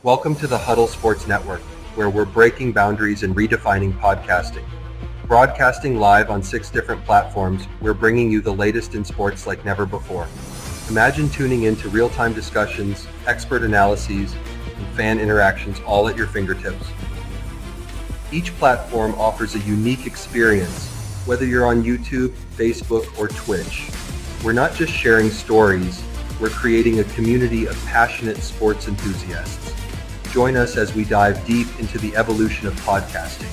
Welcome to the Huddle Sports Network, where we're breaking boundaries and redefining podcasting. Broadcasting live on 6 different platforms, we're bringing you the latest in sports like never before. Imagine tuning in to real-time discussions, expert analyses, and fan interactions all at your fingertips. Each platform offers a unique experience, whether you're on YouTube, Facebook, or Twitch. We're not just sharing stories, we're creating a community of passionate sports enthusiasts. Join us as we dive deep into the evolution of podcasting,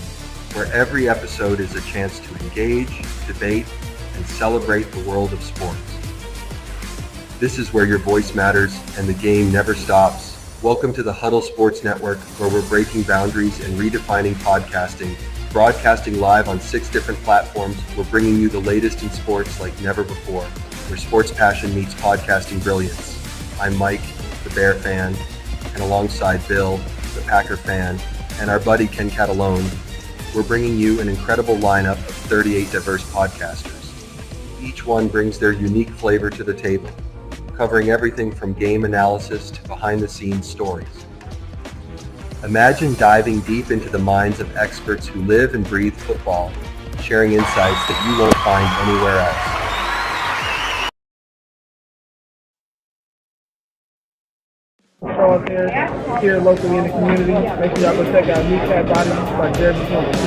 where every episode is a chance to engage, debate, and celebrate the world of sports. This is where your voice matters and the game never stops. Welcome to the Huddle Sports Network, where we're breaking boundaries and redefining podcasting. Broadcasting live on 6 different platforms, we're bringing you the latest in sports like never before, where sports passion meets podcasting brilliance. I'm Mike, the Bear fan, and alongside Bill, the Packer fan, and our buddy Ken Catalone, we're bringing you an incredible lineup of 38 diverse podcasters. Each one brings their unique flavor to the table, covering everything from game analysis to behind-the-scenes stories. Imagine diving deep into the minds of experts who live and breathe football, sharing insights that you won't find anywhere else. Show up here locally in the community. Make sure y'all go check out New Cat Body by Jeremy Jones.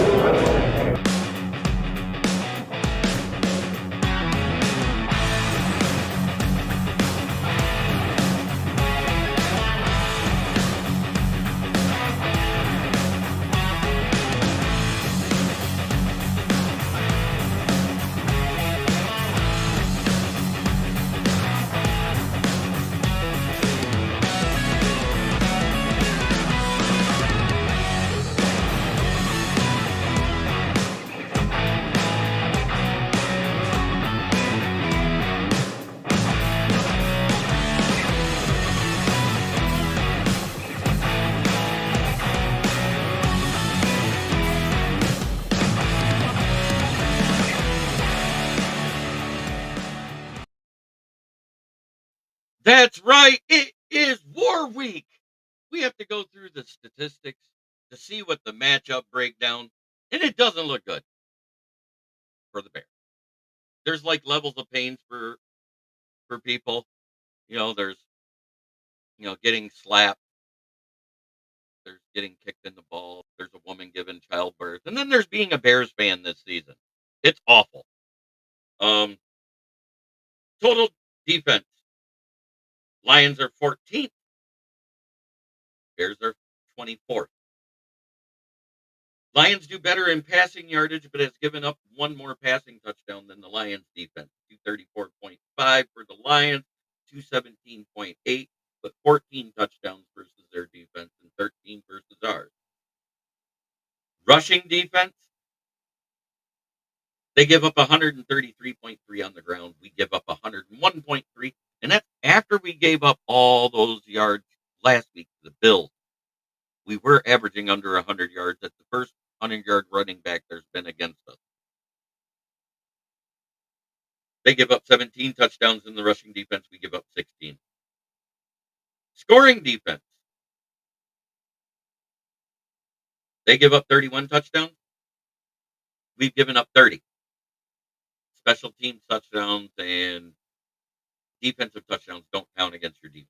That's right. It is War Week. We have to go through the statistics to see what the matchup breakdown, and it doesn't look good for the Bears. There's like levels of pains for people. There's getting slapped. There's getting kicked in the balls. There's a woman giving childbirth, and then there's being a Bears fan this season. It's awful. Um, Total defense. Lions are 14th. Bears are 24th. Lions do better in passing yardage, but has given up one more passing touchdown than the Lions defense. 234.5 for the Lions, 217.8, but 14 touchdowns versus their defense and 13 versus ours. Rushing defense, they give up 133.3 on the ground. We give up 101.3, and that's after we gave up all those yards last week to the Bills. We were averaging under 100 yards. That's the first 100-yard running back there's been against us. They give up 17 touchdowns in the rushing defense. We give up 16. Scoring defense. They give up 31 touchdowns. We've given up 30. Special team touchdowns and defensive touchdowns don't count against your defense.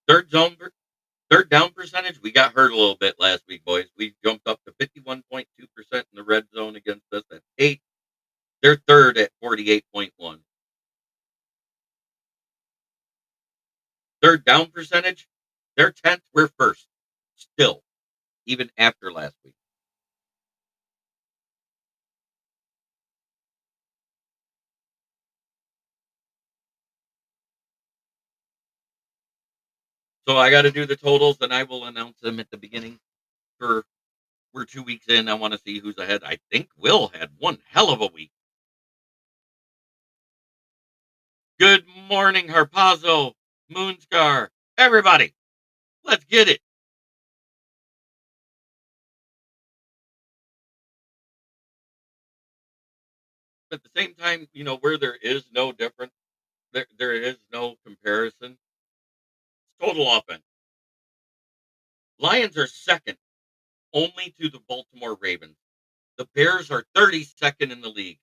Third down percentage, we got hurt a little bit last week, boys. We jumped up to 51.2% in the red zone against us at 8. They're third at 48.1. Third down percentage, they're 10th, we're first. Still, even after last week. So I got to do the totals, and I will announce them at the beginning. We're 2 weeks in. I want to see who's ahead. I think Will had one hell of a week. Good morning, Harpazo, Moonscar, everybody. Let's get it. At the same time, where there is no difference, there is no comparison. It's total offense. Lions are second only to the Baltimore Ravens. The Bears are 32nd in the league.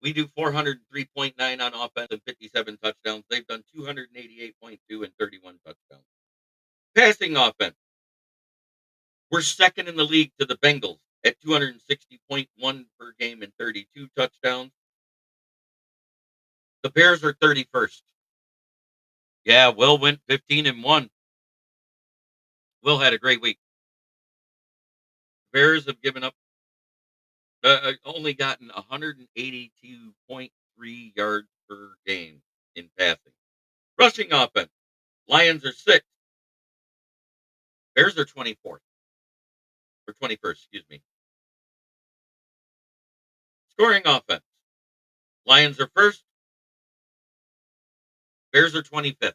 We do 403.9 on offense and 57 touchdowns. They've done 288.2 and 31 touchdowns. Passing offense. We're second in the league to the Bengals at 260.1 per game and 32 touchdowns. The Bears are 31st. Yeah, Will went 15-1. Will had a great week. Bears have given up, only gotten 182.3 yards per game in passing. Rushing offense. Lions are 6th. Bears are 24th. Or 21st, excuse me. Scoring offense. Lions are 1st. Bears are 25th.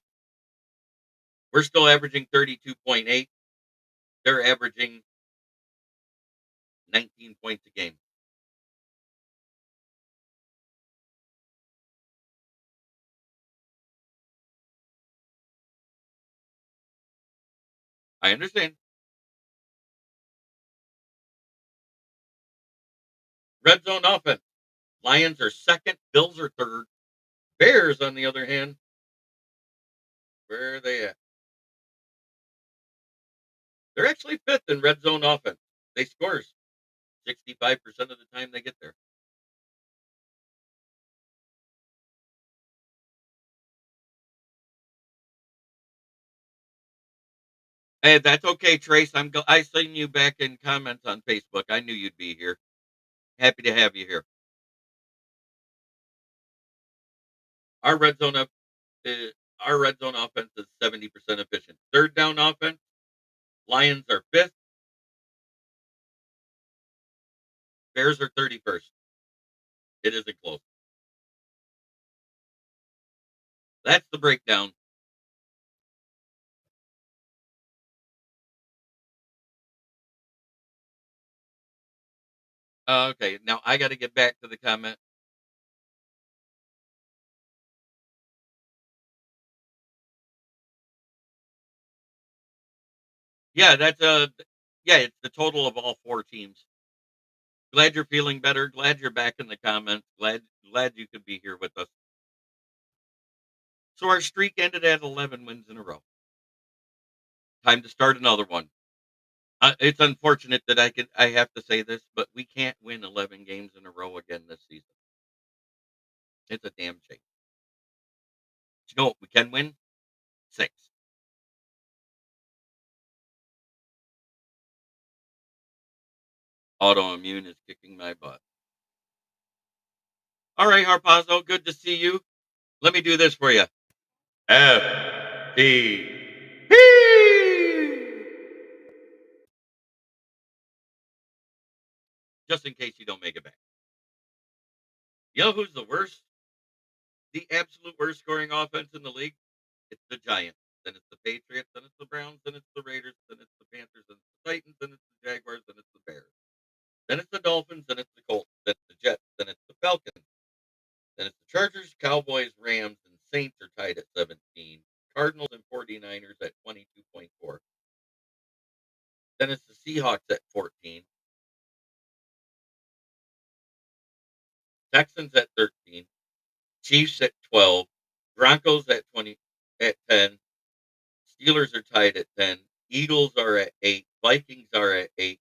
We're still averaging 32.8. They're averaging 19 points a game. I understand. Red zone offense. Lions are 2nd. Bills are 3rd. Bears, on the other hand, where are they at? They're actually 5th in red zone offense. They score 65% of the time they get there. Hey, that's okay, Trace. I seen you back in comments on Facebook. I knew you'd be here. Happy to have you here. Our red zone up, our red zone offense is 70% efficient. Third down offense, Lions are 5th. Bears are 31st. It isn't close. That's the breakdown. Okay, now I got to get back to the comment. Yeah, yeah, it's the total of all 4 teams. Glad you're feeling better. Glad you're back in the comments. Glad you could be here with us. So our streak ended at 11 wins in a row. Time to start another one. It's unfortunate that I have to say this, but we can't win 11 games in a row again this season. It's a damn shame. You know what we can win? 6. Autoimmune is kicking my butt. All right, Harpazo, good to see you. Let me do this for you. FTP. Just in case you don't make it back. You know who's the worst? The absolute worst scoring offense in the league? It's the Giants. Then it's the Patriots. Then it's the Browns. Then it's the Raiders. Then it's the Panthers. Then it's the Titans. Then it's the Jaguars. Then it's the Bears. Then it's the Dolphins. Then it's the Colts. Then it's the Jets. Then it's the Falcons. Then it's the Chargers, Cowboys, Rams, and Saints are tied at 17. Cardinals and 49ers at 22.4. Then it's the Seahawks at 14. Texans at 13. Chiefs at 12. Broncos at 20 at 10. Steelers are tied at 10. Eagles are at 8. Vikings are at 8.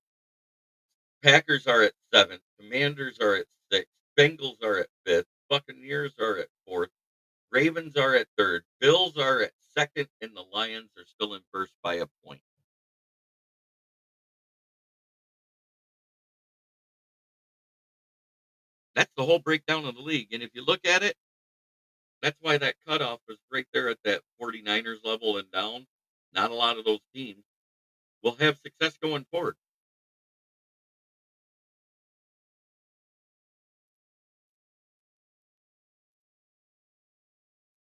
Packers are at 7. Commanders are at 6. Bengals are at 5th. Buccaneers are at 4th. Ravens are at 3rd. Bills are at 2nd. And the Lions are still in 1st by a point. That's the whole breakdown of the league. And if you look at it, that's why that cutoff was right there at that 49ers level and down. Not a lot of those teams will have success going forward.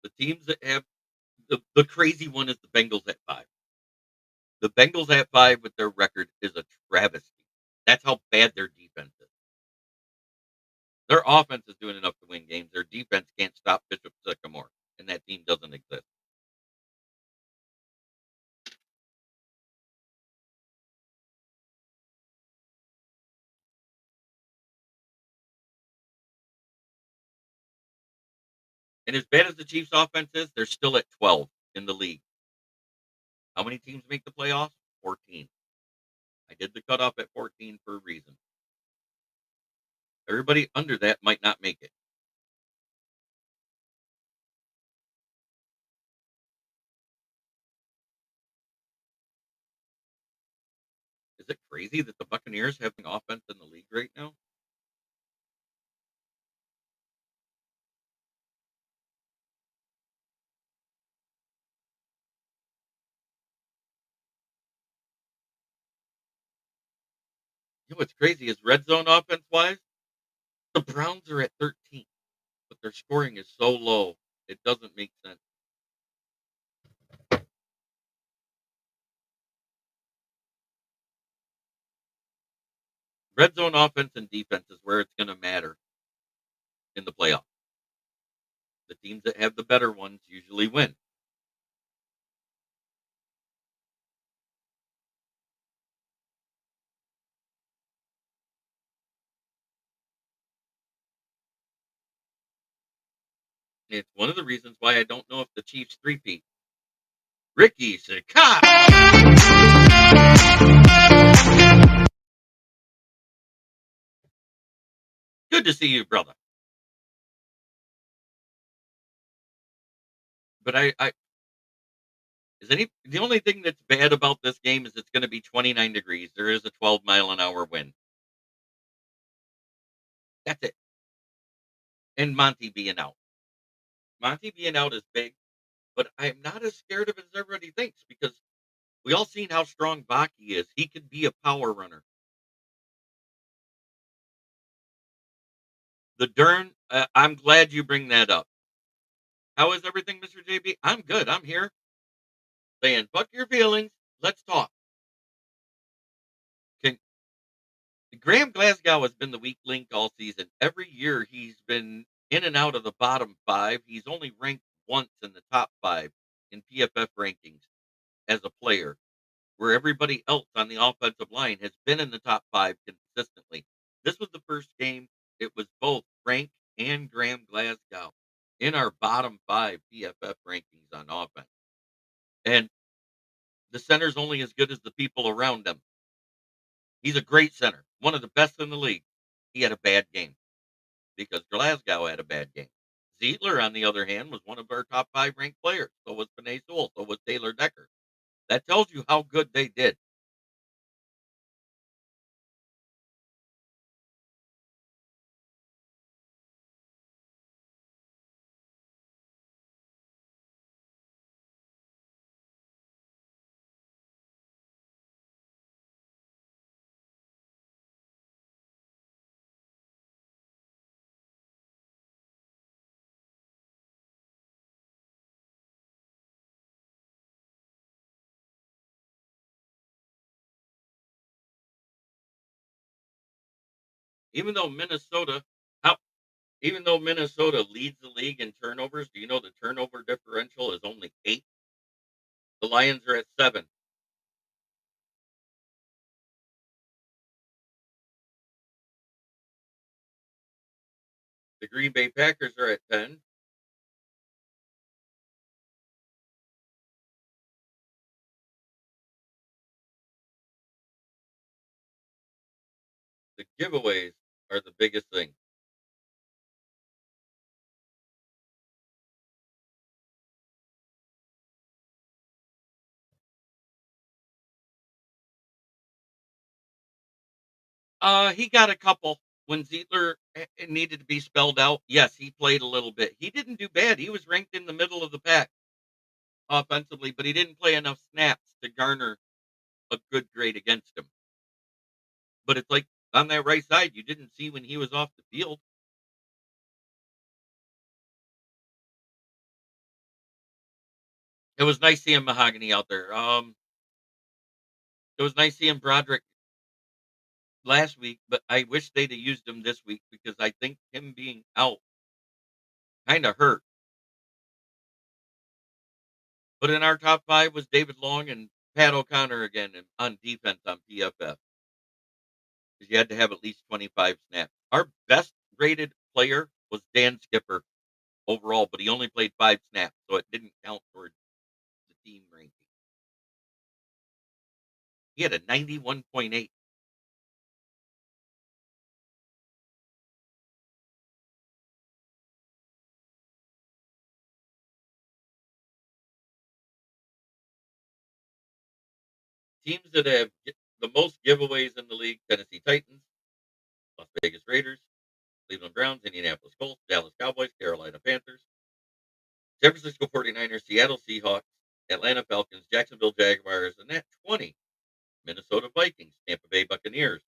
The teams that have the crazy one is the Bengals at 5. The Bengals at 5 with their record is a travesty. That's how bad their defense is. Their offense is doing enough to win games. Their defense can't stop Bishop Sycamore, and that team doesn't exist. And as bad as the Chiefs' offense is, they're still at 12 in the league. How many teams make the playoffs? 14. I did the cutoff at 14 for a reason. Everybody under that might not make it. Is it crazy that the Buccaneers have the offense in the league right now? You know what's crazy is red zone offense wise, the Browns are at 13, but their scoring is so low, it doesn't make sense. Red zone offense and defense is where it's going to matter in the playoffs. The teams that have the better ones usually win. It's one of the reasons why I don't know if the Chiefs three-peat. Ricky Sakai. Good to see you, brother. But I is any the only thing that's bad about this game is it's going to be 29 degrees. There is a 12-mile-an-hour wind. That's it. And Monty being out. Monty being out is big, but I'm not as scared of it as everybody thinks because we all seen how strong Baki is. He could be a power runner. The Dern, I'm glad you bring that up. How is everything, Mr. JB? I'm good. I'm here saying, fuck your feelings. Let's talk. Can, Graham Glasgow has been the weak link all season. Every year he's been in and out of the bottom five. He's only ranked once in the top five in PFF rankings as a player, where everybody else on the offensive line has been in the top five consistently. This was the first game. It was both Frank and Graham Glasgow in our bottom five PFF rankings on offense. And the center's only as good as the people around him. He's a great center, one of the best in the league. He had a bad game because Glasgow had a bad game. Zietler, on the other hand, was one of our top five ranked players. So was Panay Sewell. So was Taylor Decker. That tells you how good they did. Even though Minnesota, how, even though Minnesota leads the league in turnovers, do you know the turnover differential is only 8? The Lions are at 7. The Green Bay Packers are at 10. The giveaways are the biggest thing. He got a couple when Zietler needed to be spelled out. Yes, he played a little bit. He didn't do bad. He was ranked in the middle of the pack offensively, but he didn't play enough snaps to garner a good grade against him. But it's like on that right side, you didn't see when he was off the field. It was nice seeing Mahogany out there. It was nice seeing Broderick last week, but I wish they'd have used him this week because I think him being out kind of hurt. But in our top five was David Long and Pat O'Connor again on defense on PFF because you had to have at least 25 snaps. Our best rated player was Dan Skipper. overall, but he only played 5 snaps, so it didn't count towards the team ranking. He had a 91.8. Teams that have the most giveaways in the league: Tennessee Titans, Las Vegas Raiders, Cleveland Browns, Indianapolis Colts, Dallas Cowboys, Carolina Panthers, San Francisco 49ers, Seattle Seahawks, Atlanta Falcons, Jacksonville Jaguars, and at 20, Minnesota Vikings, Tampa Bay Buccaneers.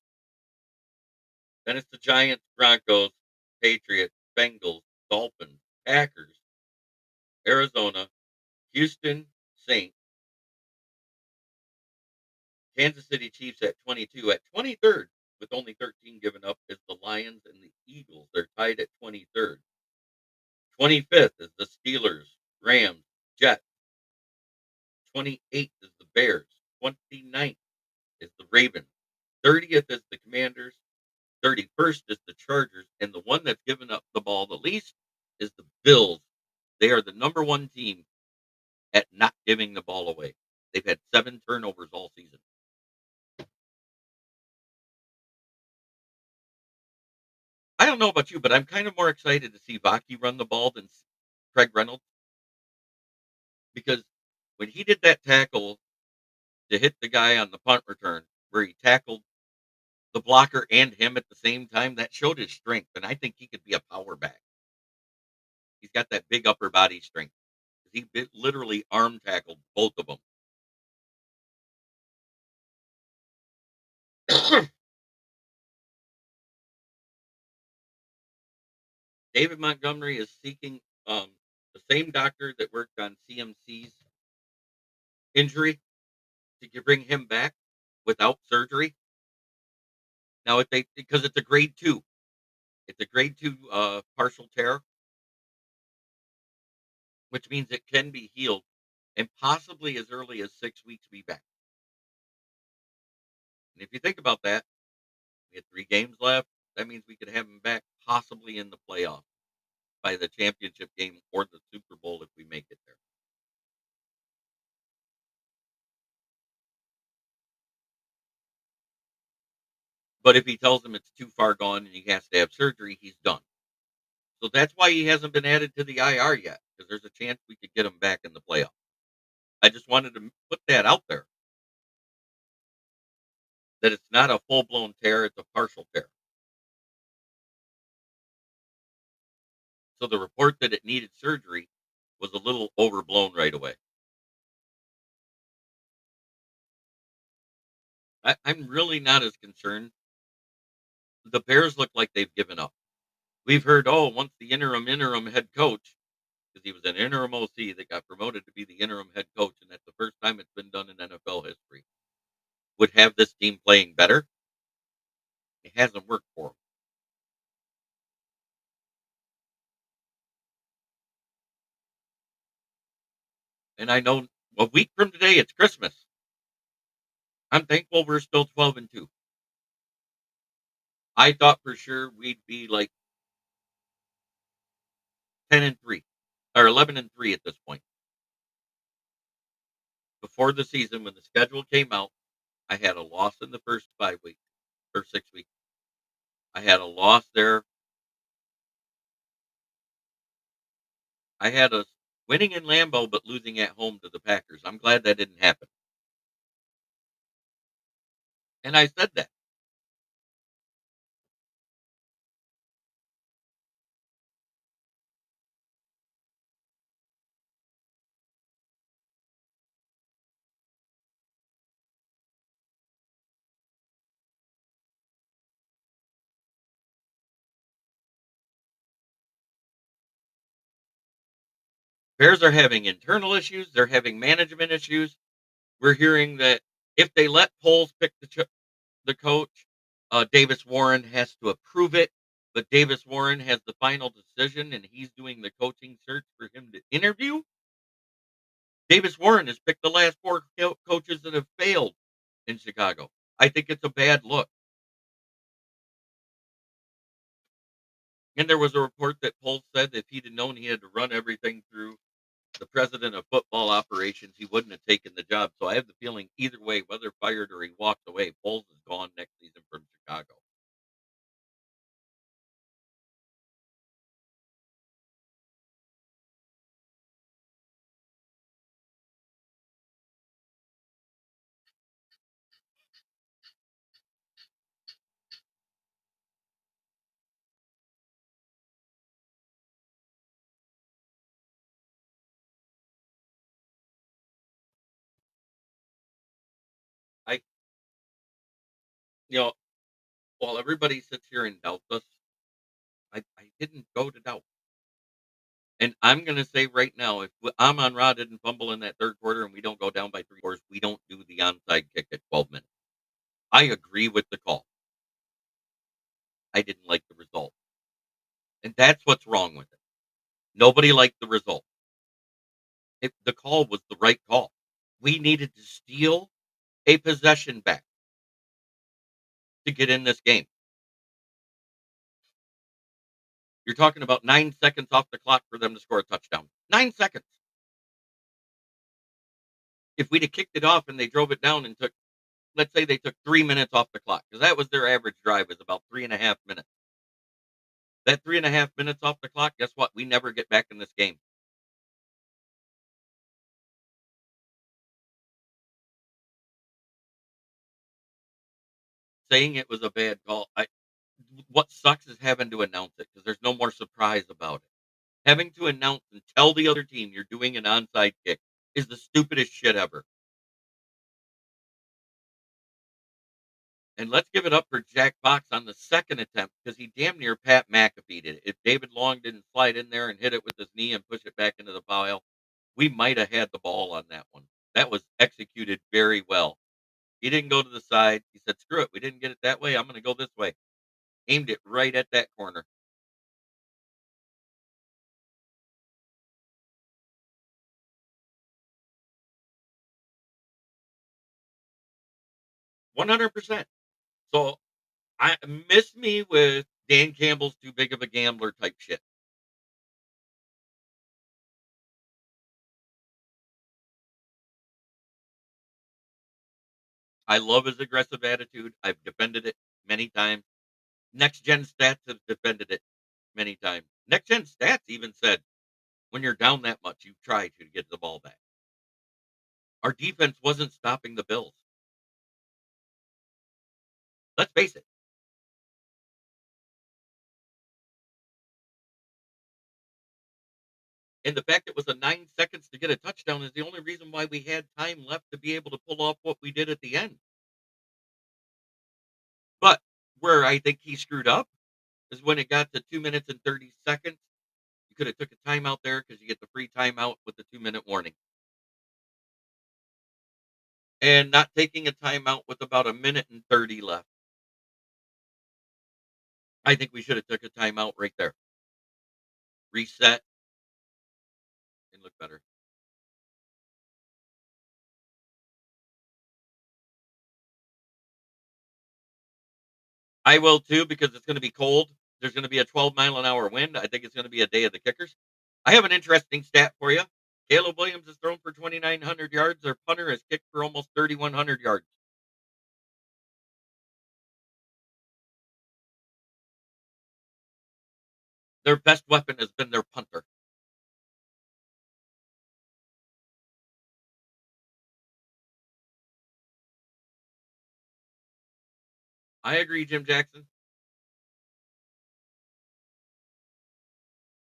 Then it's the Giants, Broncos, Patriots, Bengals, Dolphins, Packers, Arizona, Houston, Saints, Kansas City Chiefs at 22. At 23rd, with only 13 given up, is the Lions and the Eagles. They're tied at 23rd. 25th is the Steelers, Rams, Jets. 28th is the Bears. 29th is the Ravens. 30th is the Commanders. 31st is the Chargers. And the one that's given up the ball the least is the Bills. They are the number one team at not giving the ball away. They've had 7 turnovers all season. I don't know about you, but I'm kind of more excited to see Vaki run the ball than Craig Reynolds, because when he did that tackle to hit the guy on the punt return, where he tackled the blocker and him at the same time, that showed his strength, and I think he could be a power back. He's got that big upper body strength. He literally arm tackled both of them. David Montgomery is seeking the same doctor that worked on CMC's injury to bring him back without surgery. Now, if they, because it's a grade 2, it's a grade 2 partial tear, which means it can be healed and possibly as early as 6 weeks be back. And if you think about that, we had 3 games left. That means we could have him back possibly in the playoffs by the championship game or the Super Bowl if we make it there. But if he tells him it's too far gone and he has to have surgery, he's done. So that's why he hasn't been added to the IR yet, because there's a chance we could get him back in the playoffs. I just wanted to put that out there, that it's not a full-blown tear, it's a partial tear. So the report that it needed surgery was a little overblown right away. I'm really not as concerned. The Bears look like they've given up. We've heard, oh, once the interim head coach, because he was an interim OC that got promoted to be the interim head coach, and that's the first time it's been done in NFL history, would have this team playing better. It hasn't worked for them. And I know a week from today, it's Christmas. I'm thankful we're still 12-2. I thought for sure we'd be like 10-3 or 11-3 at this point. Before the season, when the schedule came out, I had a loss in the first 5 weeks or 6 weeks. I had a loss there. I had us winning in Lambeau, but losing at home to the Packers. I'm glad that didn't happen. And I said that. Bears are having internal issues. They're having management issues. We're hearing that if they let Poles pick the coach, Davis Warren has to approve it. But Davis Warren has the final decision, and he's doing the coaching search for him to interview. Davis Warren has picked the last 4 coaches that have failed in Chicago. I think it's a bad look. And there was a report that Poles said if he'd have known he had to run everything through the president of football operations, he wouldn't have taken the job. So I have the feeling either way, whether fired or he walked away, Poles is gone next season from Chicago. I, you know, while everybody sits here and doubts us, I didn't go to doubt. And I'm going to say right now, if Amon Ra didn't fumble in that third quarter and we don't go down by 3 scores, we don't do the onside kick at 12 minutes. I agree with the call. I didn't like the result. And that's what's wrong with it. Nobody liked the result. The call was the right call. We needed to steal a possession back to get in this game. You're talking about 9 seconds off the clock for them to score a touchdown. 9 seconds. If we'd have kicked it off and they drove it down and took, let's say they took 3 minutes off the clock, because that was their average drive, was about 3.5 minutes. That 3.5 minutes off the clock, guess what? We never get back in this game. Saying it was a bad call, what sucks is having to announce it because there's no more surprise about it. Having to announce and tell the other team you're doing an onside kick is the stupidest shit ever. And let's give it up for Jack Fox on the second attempt because he damn near Pat McAfee'd it. If David Long didn't slide in there and hit it with his knee and push it back into the pile, we might have had the ball on that one. That was executed very well. He didn't go to the side. He said, screw it. We didn't get it that way. I'm going to go this way. Aimed it right at that corner. 100%. So I miss me with Dan Campbell's too big of a gambler type shit. I love his aggressive attitude. I've defended it many times. Next Gen Stats have defended it many times. Next Gen Stats even said, when you're down that much, you try to get the ball back. Our defense wasn't stopping the Bills. Let's face it. And the fact it was a 9 seconds to get a touchdown is the only reason why we had time left to be able to pull off what we did at the end. But where I think he screwed up is when it got to 2 minutes and 30 seconds. You could have took a timeout there because you get the free timeout with the 2-minute warning. And not taking a timeout with about a minute and 30 left. I think we should have took a timeout right there. Reset and look better. I will too because it's going to be cold. There's going to be a 12-mile-an-hour wind. I think it's going to be a day of the kickers. I have an interesting stat for you. Caleb Williams has thrown for 2,900 yards. Their punter has kicked for almost 3,100 yards. Their best weapon has been their punter. I agree, Jim Jackson.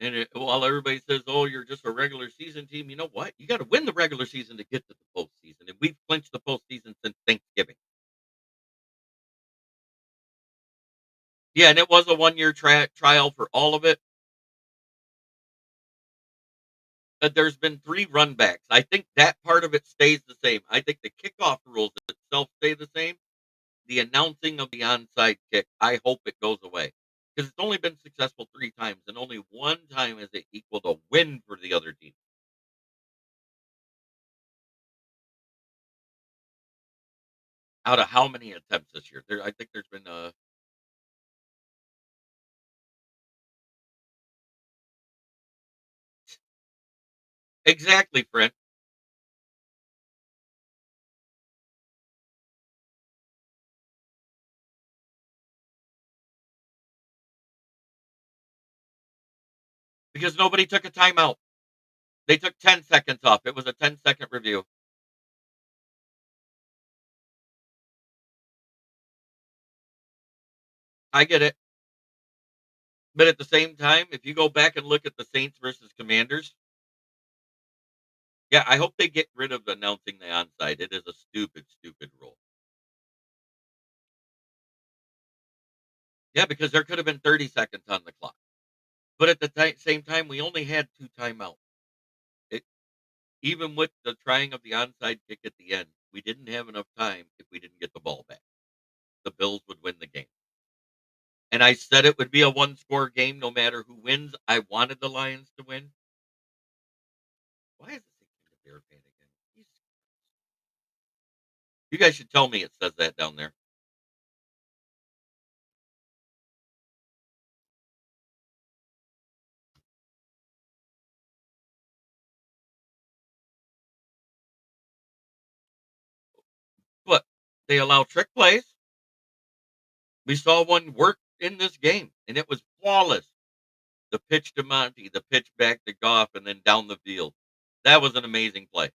And while everybody says, "Oh, you're just a regular season team," you know what? You got to win the regular season to get to the postseason, and we've clinched the postseason since Thanksgiving. Yeah, and it was a 1 year trial for all of it. There's been 3 run backs. I think that part of it stays the same. I think the kickoff rules itself stay the same. The announcing of the onside kick, I hope it goes away because it's only been successful 3 times, and only 1 time has it equaled a win for the other team. Out of how many attempts this year? I think there's been Exactly, friend. Because nobody took a timeout. They took 10 seconds off. It was a 10-second review. I get it. But at the same time, if you go back and look at the Saints versus Commanders, yeah, I hope they get rid of announcing the onside. It is a stupid, stupid rule. Yeah, because there could have been 30 seconds on the clock. But at the same time, we only had 2 timeouts. It, even with the trying of the onside kick at the end, we didn't have enough time if we didn't get the ball back. The Bills would win the game. And I said it would be a one-score game no matter who wins. I wanted the Lions to win. Why is this thing a bear fan again? Jesus. You guys should tell me it says that down there. But they allow trick plays. We saw one work in this game, and it was flawless. The pitch to Monty, the pitch back to Goff, and then down the field. That was an amazing play.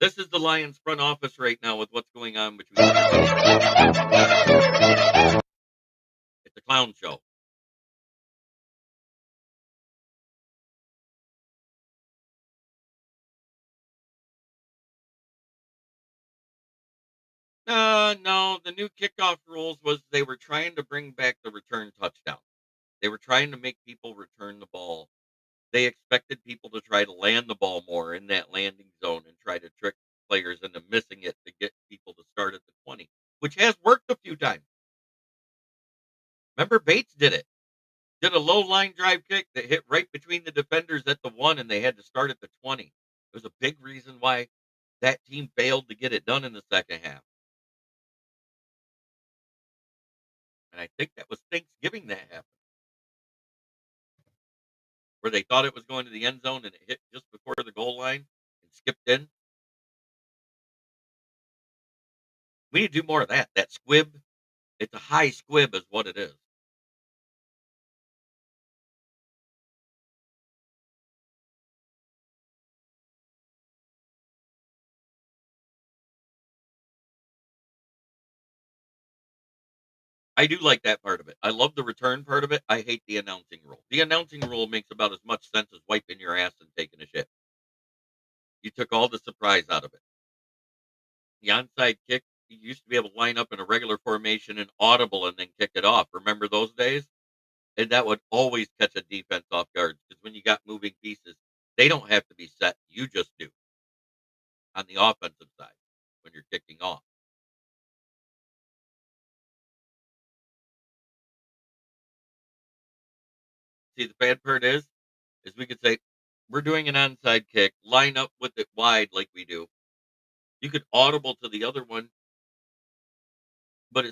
This is the Lions front office right now with what's going on between. It's a clown show. No, the new kickoff rules was they were trying to bring back the return touchdown. They were trying to make people return the ball. They expected people to try to land the ball more in that landing zone and try to trick players into missing it to get people to start at the 20, which has worked a few times. Remember Bates did it. Did a low line drive kick that hit right between the defenders at the 1 and they had to start at the 20. It was a big reason why that team failed to get it done in the second half. And I think that was Thanksgiving that happened, where they thought it was going to the end zone and it hit just before the goal line and skipped in. We need to do more of that. That squib, it's a high squib is what it is. I do like that part of it. I love the return part of it. I hate the announcing rule. The announcing rule makes about as much sense as wiping your ass and taking a shit. You took all the surprise out of it. The onside kick, you used to be able to line up in a regular formation and audible and then kick it off. Remember those days? And that would always catch a defense off guard because when you got moving pieces, they don't have to be set. You just do on the offensive side when you're kicking off. See, the bad part is we could say we're doing an onside kick, line up with it wide like we do. You could audible to the other one, but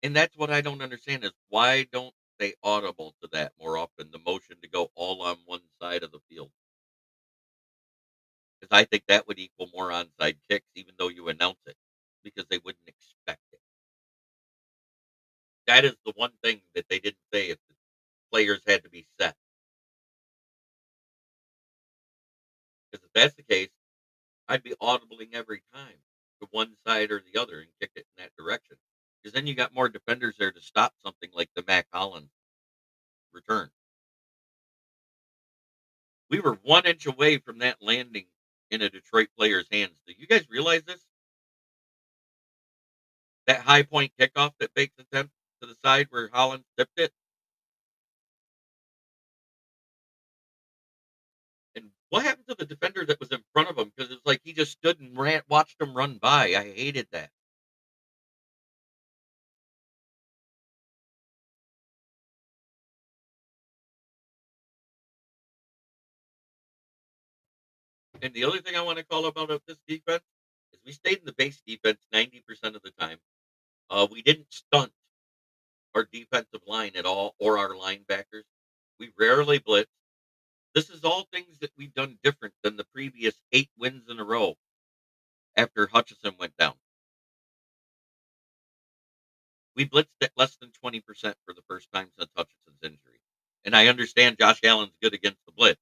and that's what I don't understand is why don't they audible to that more often? The motion to go all on one side of the field, because I think that would equal more onside kicks, even though you announce it, because they wouldn't expect it. That is the one thing that they didn't say if the players had to be set. Because if that's the case, I'd be audibling every time to one side or the other and kick it in that direction. Because then you got more defenders there to stop something like the Mac Hollins return. We were 1 inch away from that landing in a Detroit player's hands. Do you guys realize this? That high point kickoff that Bates attempt to the side where Hollins tipped it? And what happened to the defender that was in front of him? Because it's like he just stood and watched him run by. I hated that. And the other thing I want to call about of this defense is we stayed in the base defense 90% of the time. We didn't stunt our defensive line at all or our linebackers. We rarely blitz. This is all things that we've done different than the previous 8 wins in a row after Hutchinson went down. We blitzed at less than 20% for the first time since Hutchinson's injury. And I understand Josh Allen's good against the blitz,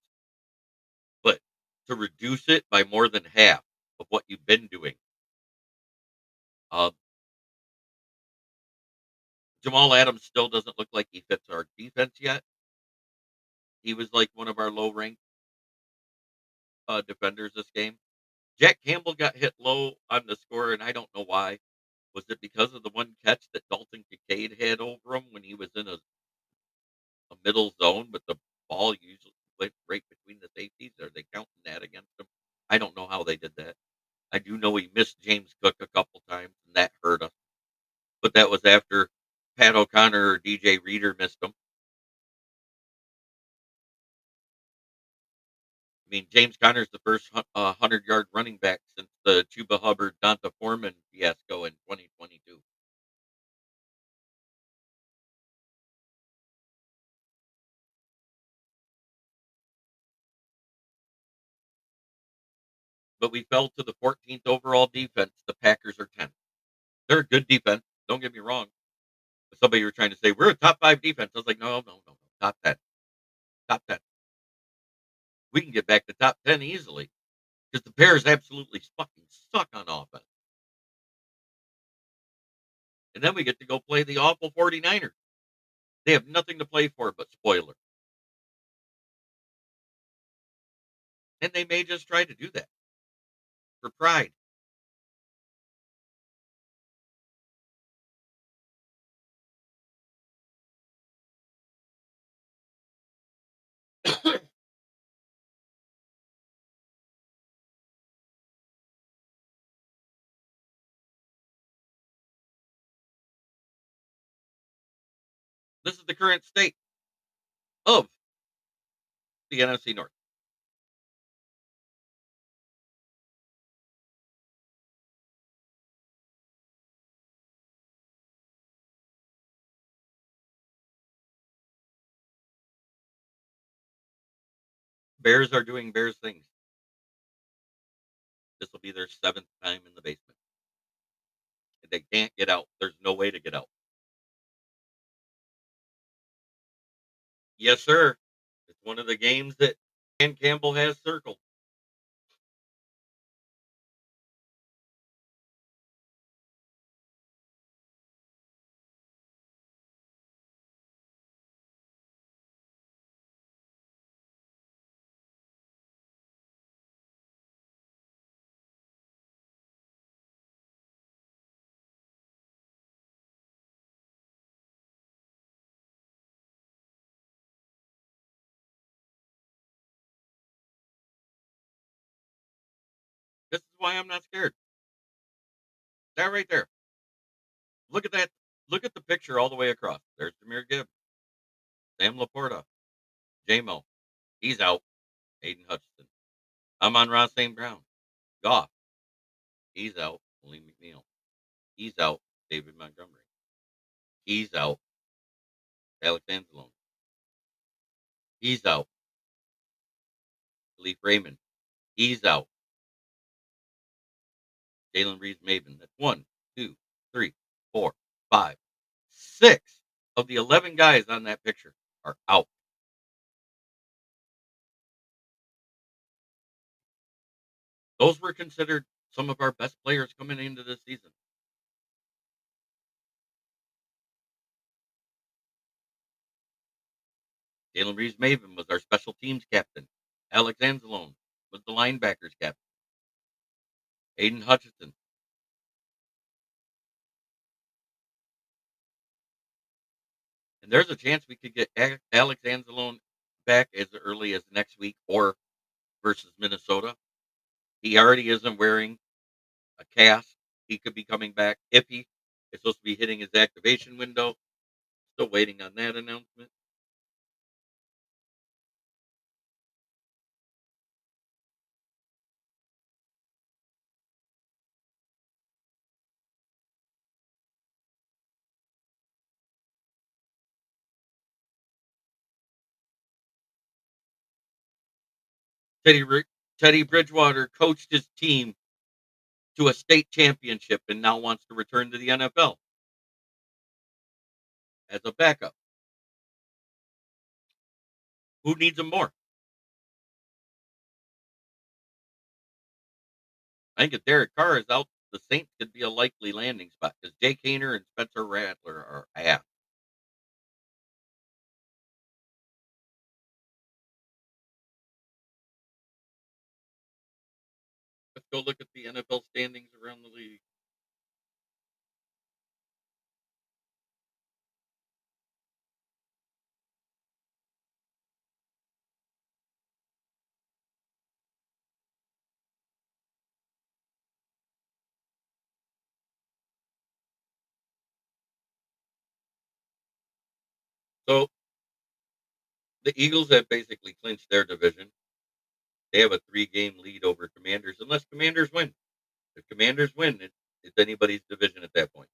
but to reduce it by more than half of what you've been doing. Uh, Jamal Adams still doesn't look like he fits our defense yet. He was like one of our low ranked defenders this game. Jack Campbell got hit low on the score, and I don't know why. Was it because of the one catch that Dalton Kincaid had over him when he was in a middle zone, but the ball usually went right between the safeties? Are they counting that against him? I don't know how they did that. I do know he missed James Cook a couple times, and that hurt us. But that was after Pat O'Connor or DJ Reader missed him. I mean, James Conner's the first 100-yard running back since the Chuba Hubbard Donta Foreman fiasco in 2022. But we fell to the 14th overall defense. The Packers are 10th. They're a good defense. Don't get me wrong. But somebody were trying to say we're a top 5 defense. I was like, no. Top 10. Top 10. We can get back to top 10 easily because the Bears absolutely fucking suck on offense. And then we get to go play the awful 49ers. They have nothing to play for but spoiler. And they may just try to do that for pride. This is the current state of the NFC North. Bears are doing Bears things. This will be their 7th time in the basement. They can't get out. There's no way to get out. Yes, sir. It's one of the games that Dan Campbell has circled. This is why I'm not scared. That right there. Look at that. Look at the picture all the way across. There's Jameer Gibbs, Sam Laporta, J-Mo. He's out. Aiden Hutchinson. Amon-Ra St. Brown. Goff. He's out. Lee McNeil. He's out. David Montgomery. He's out. Alex Anzalone. He's out. Khalif Raymond. He's out. Jalen Reeves-Maven. That's 1, 2, 3, 4, 5, 6 of the 11 guys on that picture are out. Those were considered some of our best players coming into this season. Jalen Reeves-Maven was our special teams captain. Alex Anzalone was the linebackers captain. Aiden Hutchinson. And there's a chance we could get Alex Anzalone back as early as next week or versus Minnesota. He already isn't wearing a cast. He could be coming back if he is supposed to be hitting his activation window. Still waiting on that announcement. Teddy Bridgewater coached his team to a state championship and now wants to return to the NFL as a backup. Who needs him more? I think if Derek Carr is out, the Saints could be a likely landing spot because Jake Hayner and Spencer Rattler are ass. Let's go look at the NFL standings around the league. So the Eagles have basically clinched their division. They have a 3-game lead over Commanders, unless Commanders win. If Commanders win, it's anybody's division at that point.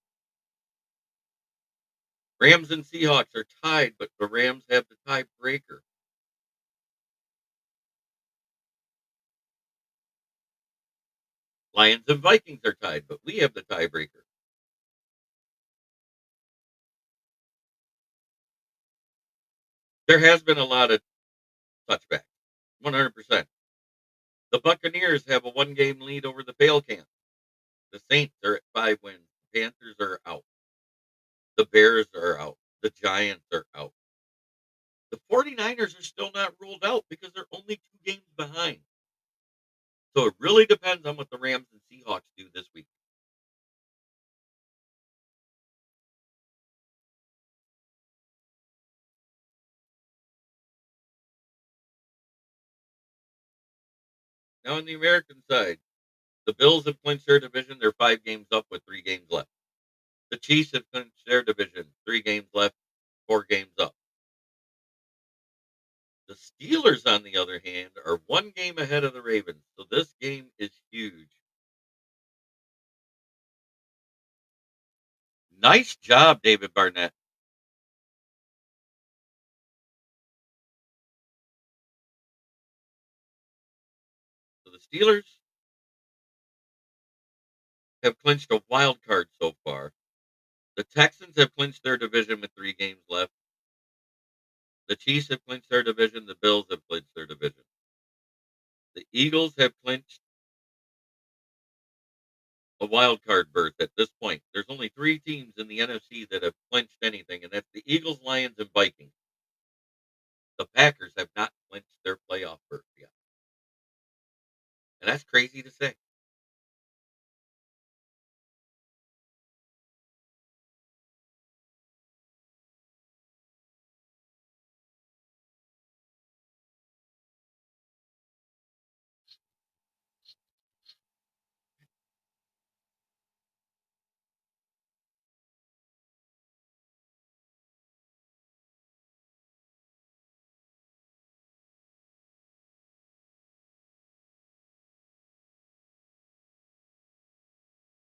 Rams and Seahawks are tied, but the Rams have the tiebreaker. Lions and Vikings are tied, but we have the tiebreaker. There has been a lot of touchback, 100%. The Buccaneers have a 1-game lead over the Falcons. The Saints are at 5 wins. The Panthers are out. The Bears are out. The Giants are out. The 49ers are still not ruled out because they're only 2 games behind. So it really depends on what the Rams and Seahawks do this week. Now on the American side, the Bills have clinched their division. They're 5 games up with 3 games left. The Chiefs have clinched their division. 3 games left, 4 games up. The Steelers, on the other hand, are 1 game ahead of the Ravens. So this game is huge. Nice job, David Barnett. So the Steelers have clinched a wild card so far. The Texans have clinched their division with 3 games left. The Chiefs have clinched their division. The Bills have clinched their division. The Eagles have clinched a wild card berth at this point. There's only 3 teams in the NFC that have clinched anything, and that's the Eagles, Lions, and Vikings. The Packers have not clinched their playoff berth yet. And that's crazy to say.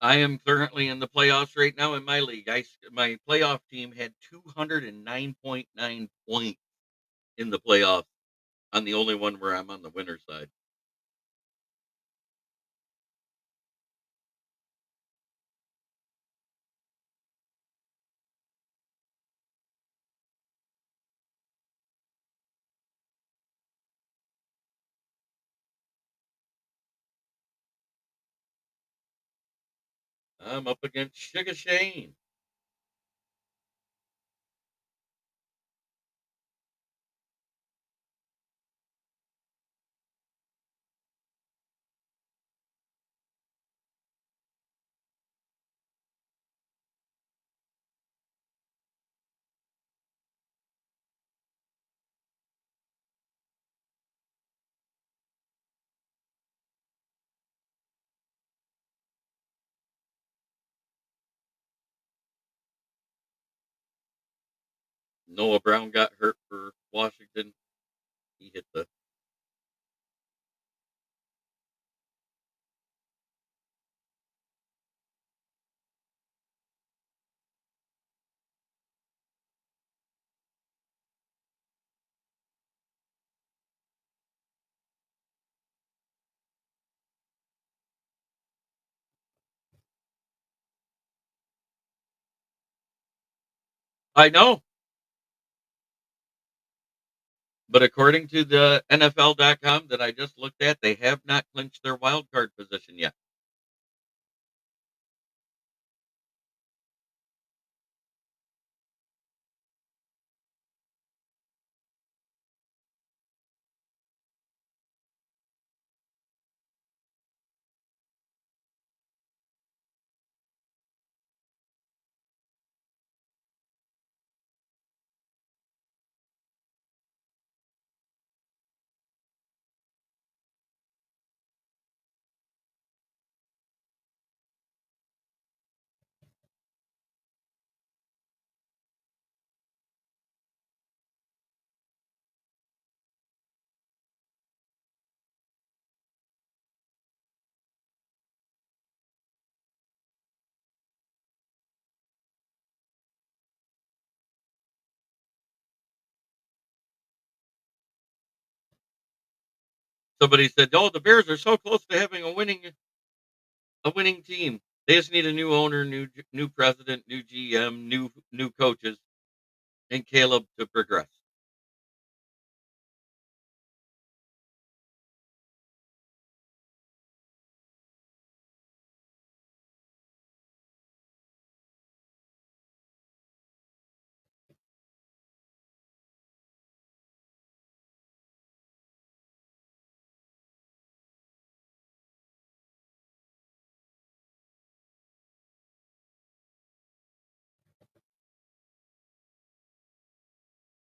I am currently in the playoffs right now in my league. My playoff team had 209.9 points in the playoffs. I'm the only one where I'm on the winner's side. I'm up against Sugar Shane. Noah Brown got hurt for Washington. He hit the I know. But according to the NFL.com that I just looked at, they have not clinched their wild card position yet. Somebody said, "Oh, the Bears are so close to having a winning team. They just need a new owner, new president, new GM, new coaches, and Caleb to progress."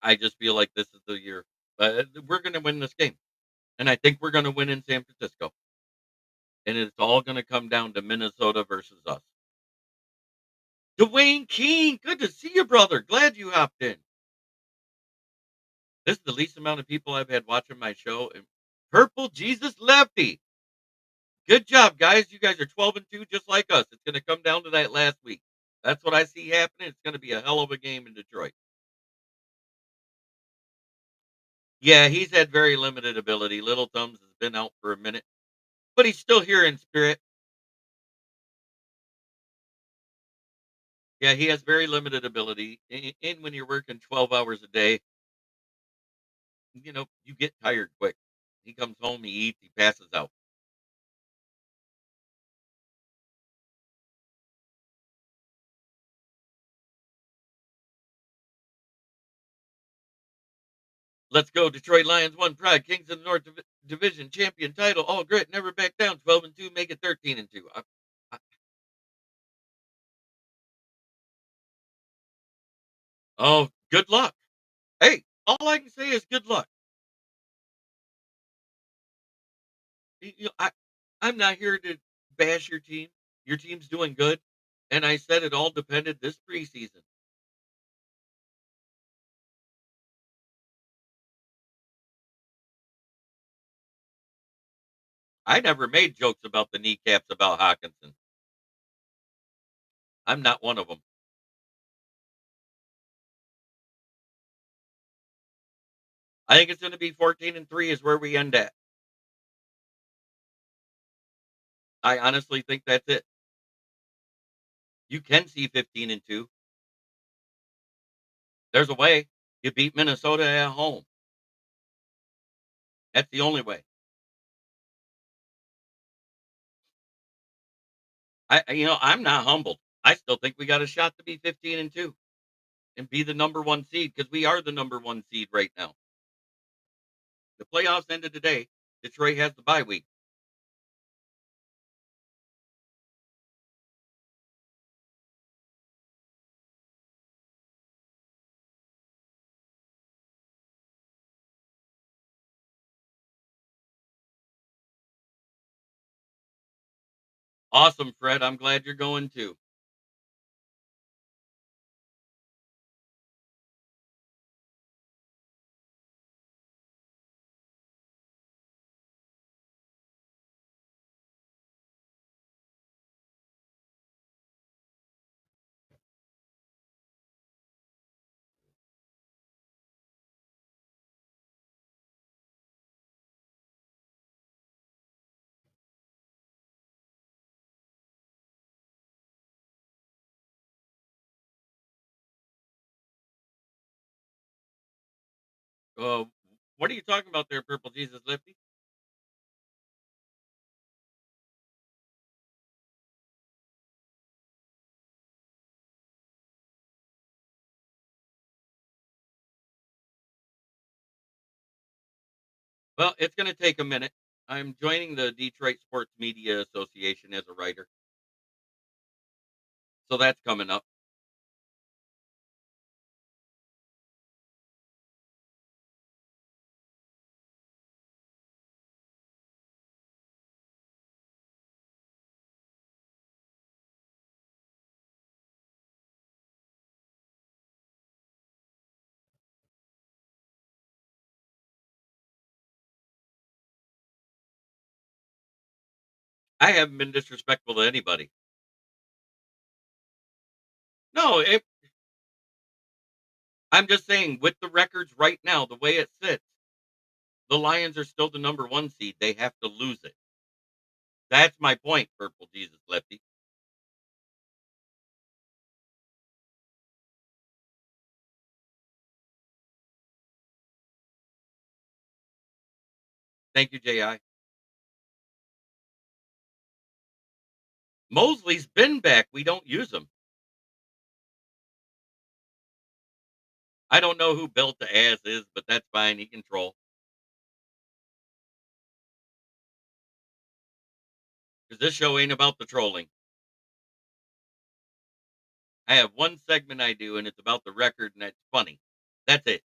I just feel like this is the year. We're going to win this game, and I think we're going to win in San Francisco, and it's all going to come down to Minnesota versus us. Dwayne King, good to see you, brother. Glad you hopped in. This is the least amount of people I've had watching my show. And Purple Jesus Lefty. Good job, guys. You guys are 12-2, just like us. It's going to come down to that last week. That's what I see happening. It's going to be a hell of a game in Detroit. Yeah, he's had very limited ability. Little Thumbs has been out for a minute, but he's still here in spirit. Yeah, he has very limited ability. And when you're working 12 hours a day, you get tired quick. He comes home, he eats, he passes out. Let's go. Detroit Lions won pride. Kings of the North Division champion title. All grit, never back down. 12-2, make it 13-2. I, oh, good luck. Hey, all I can say is good luck. You know, I'm not here to bash your team. Your team's doing good. And I said it all depended this preseason. I never made jokes about the kneecaps about Hawkinson. I'm not one of them. I think it's going to be 14-3 is where we end at. I honestly think that's it. You can see 15-2. There's a way. You beat Minnesota at home. That's the only way. I'm not humbled. I still think we got a shot to be 15-2 and be the number one seed because we are the number one seed right now. The playoffs ended today. Detroit has the bye week. Awesome, Fred. I'm glad you're going too. Uh, what are you talking about there, Purple Jesus Lifty? Well, it's going to take a minute. I'm joining the Detroit Sports Media Association as a writer, so that's coming up. I haven't been disrespectful to anybody. No, I'm just saying with the records right now, the way it sits, the Lions are still the number 1 seed. They have to lose it. That's my point, Purple Jesus Lefty. Thank you, JI. Mosley's been back. We don't use him. I don't know who built the ass is, but that's fine. He can troll. Because this show ain't about the trolling. I have one segment I do, and it's about the record, and that's funny. That's it.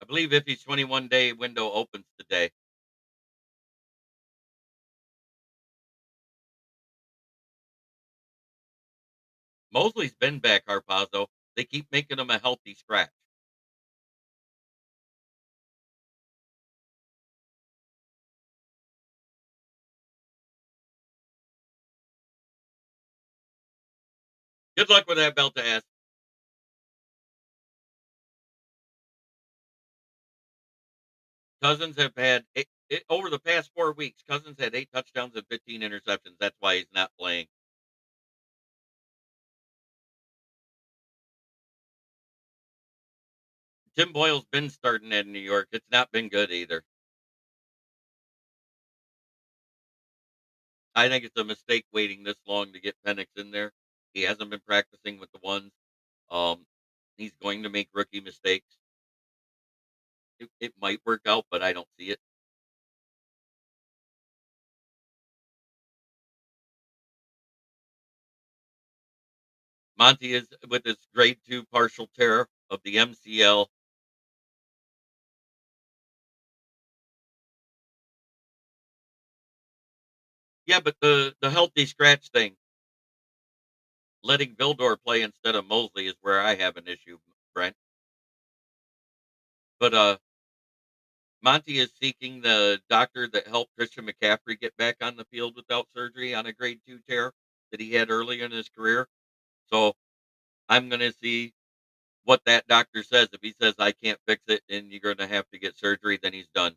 I believe Iffy's 21-day window opens today. Mosley's been back, Harpazzo. They keep making him a healthy scratch. Good luck with that belt to ass. Cousins have had over the past 4 weeks. Cousins had 8 touchdowns and 15 interceptions. That's why he's not playing. Tim Boyle's been starting at New York. It's not been good either. I think it's a mistake waiting this long to get Penix in there. He hasn't been practicing with the ones. Um, he's going to make rookie mistakes. It might work out, but I don't see it. Monty is with his grade 2 partial tear of the MCL. Yeah, but the healthy scratch thing, letting Vildor play instead of Mosley is where I have an issue, Brent. But Monty is seeking the doctor that helped Christian McCaffrey get back on the field without surgery on a grade 2 tear that he had early in his career. So I'm going to see what that doctor says. If he says I can't fix it and you're going to have to get surgery, then he's done.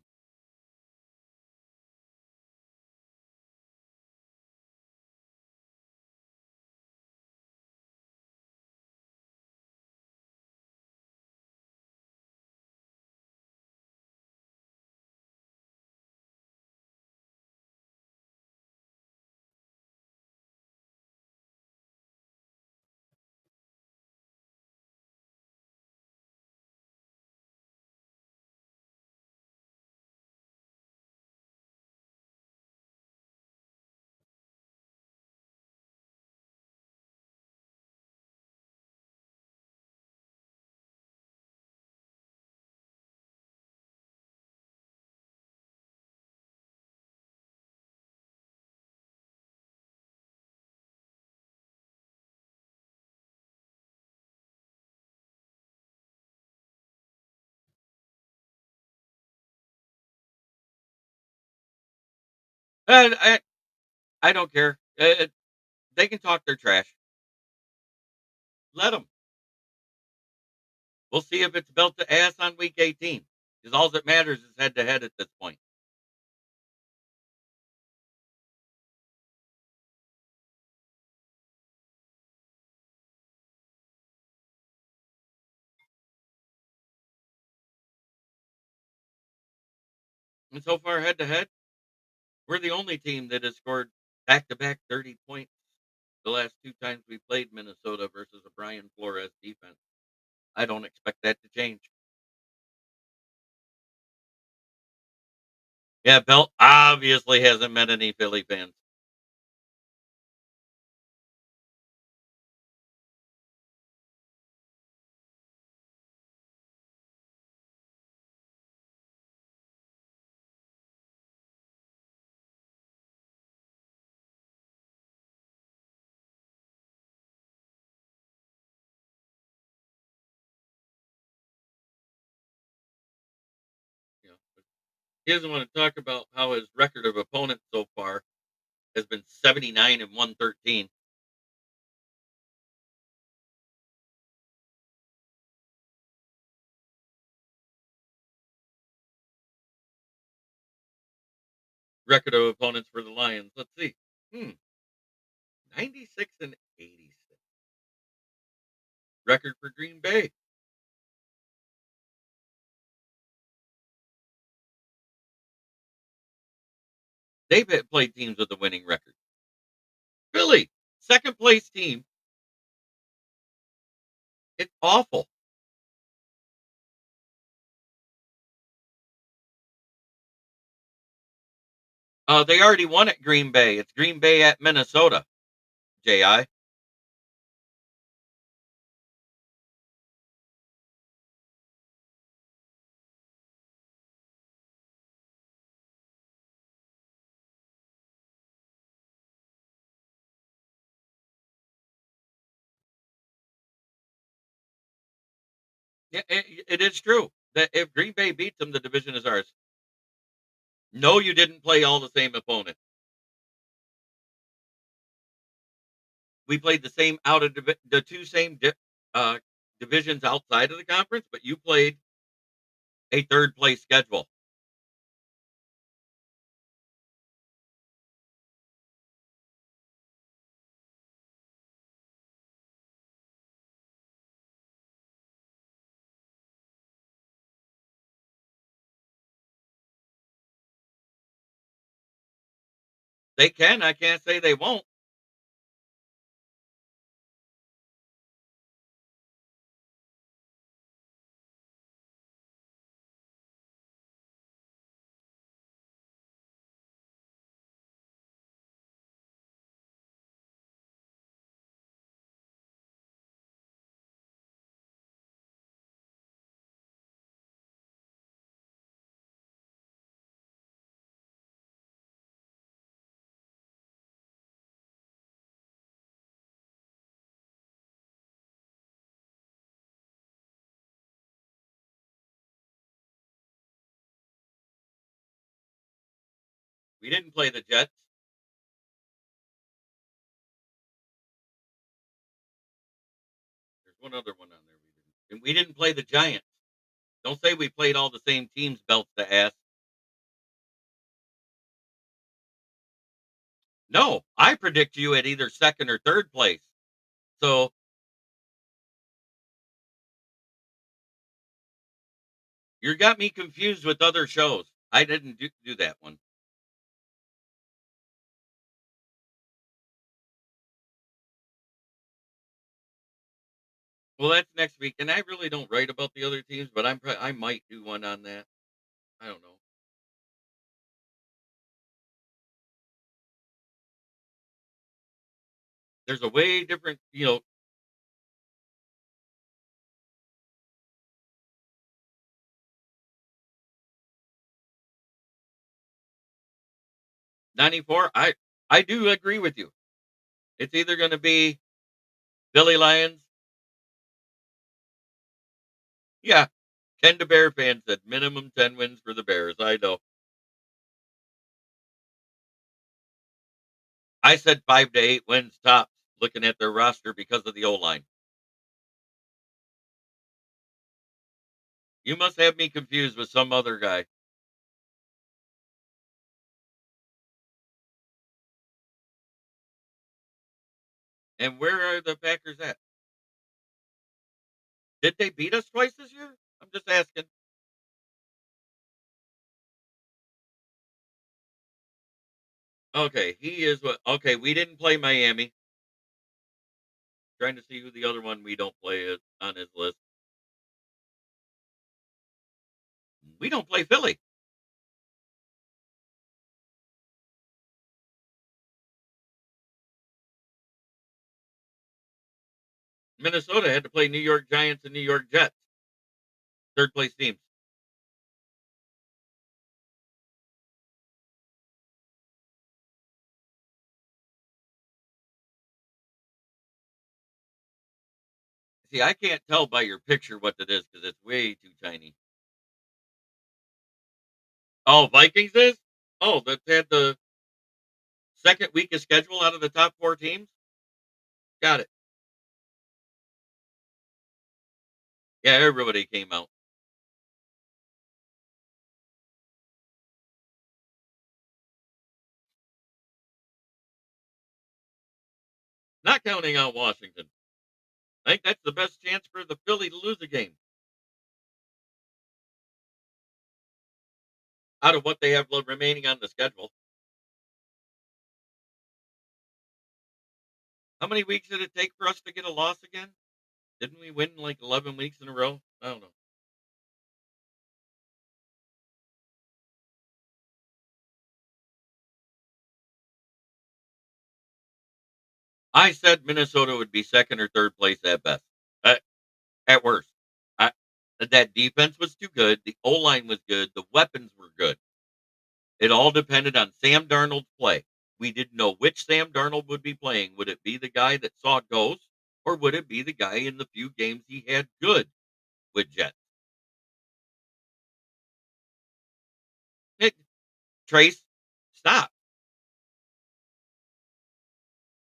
And I don't care. They can talk their trash. Let them. We'll see if it's belt to ass on week 18. Because all that matters is head to head at this point. And so far, head to head, we're the only team that has scored back to back 30 points the last two times we played Minnesota versus a Brian Flores defense. I don't expect that to change. Yeah, Belt obviously hasn't met any Philly fans. You know, but he doesn't want to talk about how his record of opponents so far has been 79 and 113. Record of opponents for the Lions. Let's see. 96 and 86. Record for Green Bay. Played teams with a winning record. Philly, second place team. It's awful. They already won at Green Bay. It's Green Bay at Minnesota. Ji. Yeah, it is true that if Green Bay beats them, the division is ours. No, you didn't play all the same opponents. We played the same out of the two same divisions outside of the conference, but you played a third place schedule. They can. I can't say they won't. We didn't play the Jets. There's one other one on there we didn't. And we didn't play the Giants. Don't say we played all the same teams belts to ass. No, I predict you at either second or third place. So you got me confused with other shows. I didn't do that one. Well, that's next week, and I really don't write about the other teams, but I might do one on that. I don't know. There's a way different, 94. I do agree with you. It's either going to be Philly Lions. Yeah, Ken the Bear fan said minimum 10 wins for the Bears. I know. I said 5 to 8 wins tops. Looking at their roster because of the O line. You must have me confused with some other guy. And where are the Packers at? Did they beat us twice this year? I'm just asking. Okay, he is what? Okay, we didn't play Miami. Trying to see who the other one we don't play is on his list. We don't play Philly. Minnesota had to play New York Giants and New York Jets, third place teams. See, I can't tell by your picture what it is because it's way too tiny. Oh, Vikings is? Oh, that had the second weakest schedule out of the top four teams? Got it. Yeah, everybody came out. Not counting out Washington. I think that's the best chance for the Philly to lose a game out of what they have remaining on the schedule. How many weeks did it take for us to get a loss again? Didn't we win like 11 weeks in a row? I don't know. I said Minnesota would be second or third place at best, at, at worst. I, that defense was too good. The O line was good. The weapons were good. It all depended on Sam Darnold's play. We didn't know which Sam Darnold would be playing. Would it be the guy that saw ghosts, or would it be the guy in the few games he had good with Jets? Nick, Trace, stop.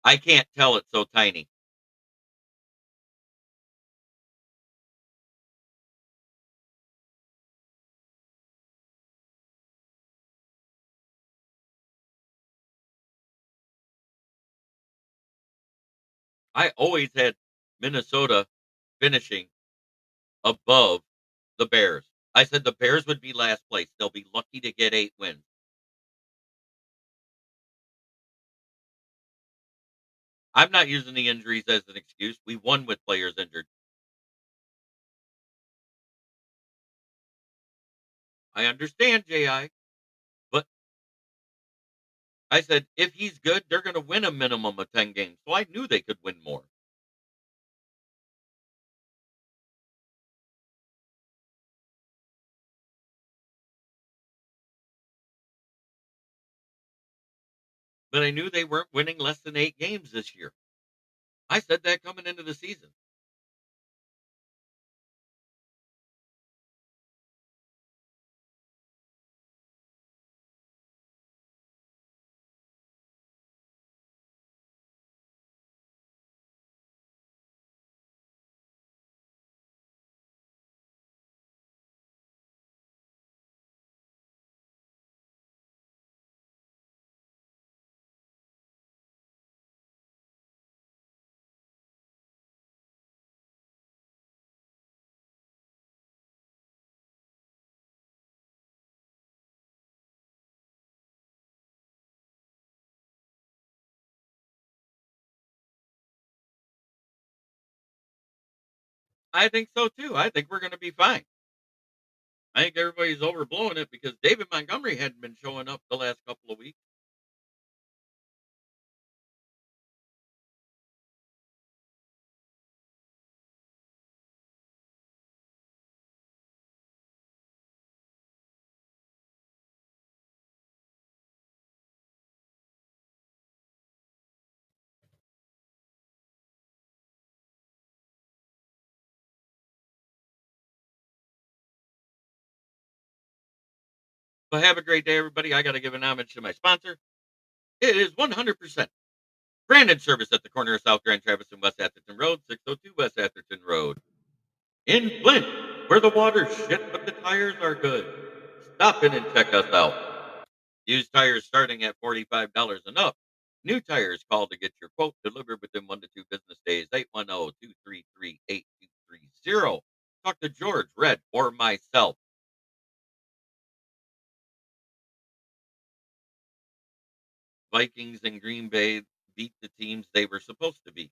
I can't tell it's so tiny. I always had Minnesota finishing above the Bears. I said the Bears would be last place. They'll be lucky to get 8 wins. I'm not using the injuries as an excuse. We won with players injured. I understand, JI, but I said if he's good, they're going to win a minimum of 10 games. So I knew they could win more. But I knew they weren't winning less than 8 games this year. I said that coming into the season. I think so too. I think we're going to be fine. I think everybody's overblowing it because David Montgomery hadn't been showing up the last couple of weeks. But have a great day, everybody. I got to give an homage to my sponsor. It is 100% Brandon service at the corner of South Grand Traverse and West Atherton Road, 602 West Atherton Road. In Flint, where the water's shit but the tires are good. Stop in and check us out. Used tires starting at $45 and up. New tires, call to get your quote delivered within 1 to 2 business days. 810-233-8230. Talk to George, Red, or myself. Vikings and Green Bay beat the teams they were supposed to beat.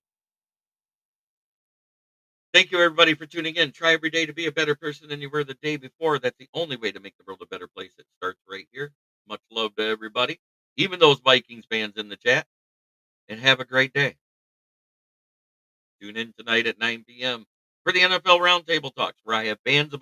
Thank you, everybody, for tuning in. Try every day to be a better person than you were the day before. That's the only way to make the world a better place. It starts right here. Much love to everybody, even those Vikings fans in the chat, and have a great day. Tune in tonight at 9 p.m. for the NFL Roundtable Talks, where I have bands of